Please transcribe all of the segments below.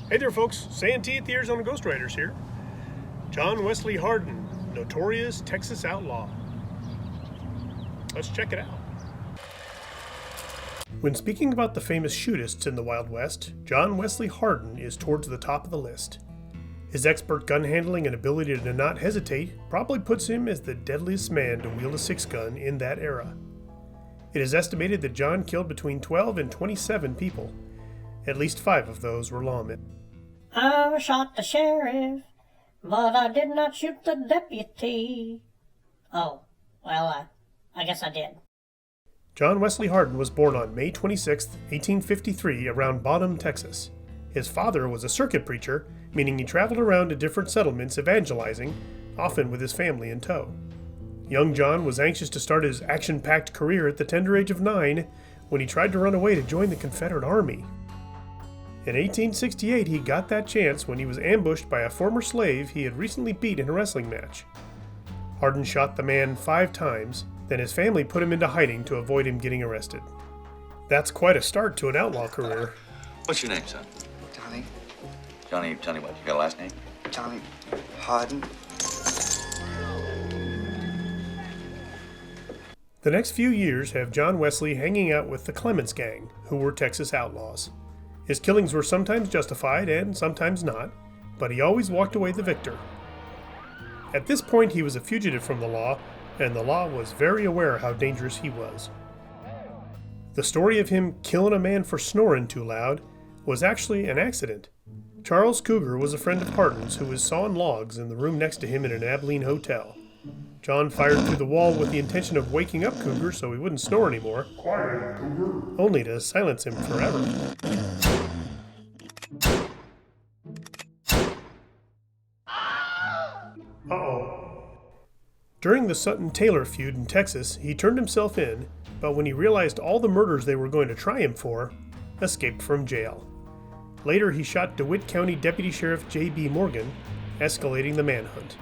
Hey there folks, Santee at the Arizona Ghost Riders here. John Wesley Hardin, notorious Texas outlaw. Let's check it out. When speaking about the famous shootists in the Wild West, John Wesley Hardin is towards the top of the list. His expert gun handling and ability to not hesitate probably puts him as the deadliest man to wield a 6-gun in that era. It is estimated that John killed between 12 and 27 people. At least 5 of those were lawmen. I shot the sheriff, but I did not shoot the deputy. Oh, well, I guess I did. John Wesley Hardin was born on May 26, 1853, around Bottom, Texas. His father was a circuit preacher, meaning he traveled around to different settlements evangelizing, often with his family in tow. Young John was anxious to start his action-packed career at the tender age of 9 when he tried to run away to join the Confederate Army. In 1868, he got that chance when he was ambushed by a former slave he had recently beat in a wrestling match. Hardin shot the man 5 times, then his family put him into hiding to avoid him getting arrested. That's quite a start to an outlaw career. What's your name, son? Johnny. Johnny what? You got a last name? Johnny Hardin. The next few years have John Wesley hanging out with the Clements Gang, who were Texas outlaws. His killings were sometimes justified and sometimes not, but he always walked away the victor. At this point, he was a fugitive from the law, and the law was very aware how dangerous he was. The story of him killing a man for snoring too loud was actually an accident. Charles Cougar was a friend of Hardin's who was sawing logs in the room next to him in an Abilene hotel. John fired through the wall with the intention of waking up Cougar so he wouldn't snore anymore, Quiet, Cougar. only to silence him forever. Uh-oh. During the Sutton-Taylor feud in Texas, he turned himself in, but when he realized all the murders they were going to try him for, escaped from jail. Later, he shot DeWitt County Deputy Sheriff J.B. Morgan, escalating the manhunt.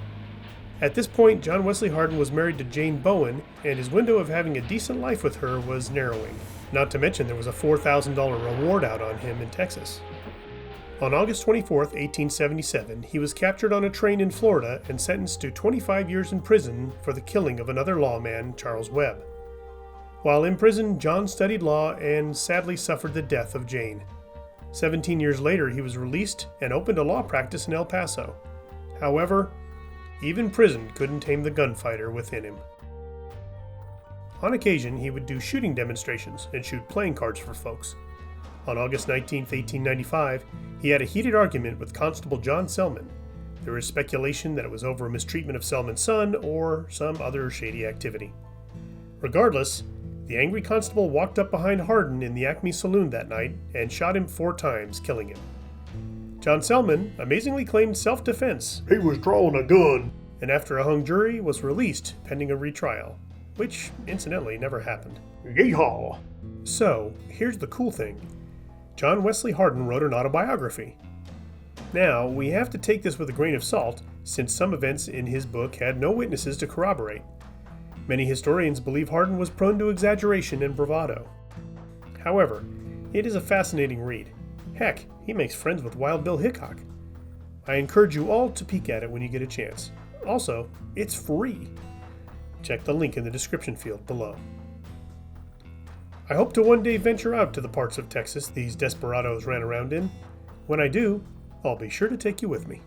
At this point, John Wesley Hardin was married to Jane Bowen, and his window of having a decent life with her was narrowing. Not to mention there was a $4,000 reward out on him in Texas. On August 24, 1877, he was captured on a train in Florida and sentenced to 25 years in prison for the killing of another lawman, Charles Webb. While in prison, John studied law and sadly suffered the death of Jane. 17 years later, he was released and opened a law practice in El Paso. However, even prison couldn't tame the gunfighter within him. On occasion, he would do shooting demonstrations and shoot playing cards for folks. On August 19, 1895, he had a heated argument with Constable John Selman. There is speculation that it was over a mistreatment of Selman's son or some other shady activity. Regardless, the angry constable walked up behind Hardin in the Acme Saloon that night and shot him 4 times, killing him. John Selman amazingly claimed self-defense. He was drawing a gun. And after a hung jury, was released pending a retrial, which incidentally never happened. Yeehaw! So, here's the cool thing. John Wesley Hardin wrote an autobiography. Now, we have to take this with a grain of salt, since some events in his book had no witnesses to corroborate. Many historians believe Hardin was prone to exaggeration and bravado. However, it is a fascinating read. Heck, he makes friends with Wild Bill Hickok. I encourage you all to peek at it when you get a chance. Also, it's free. Check the link in the description field below. I hope to one day venture out to the parts of Texas these desperados ran around in. When I do, I'll be sure to take you with me.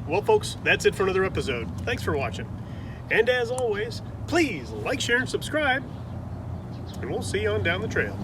Well, folks, that's it for another episode. Thanks for watching. And as always, please like, share, and subscribe. And we'll see you on down the trail.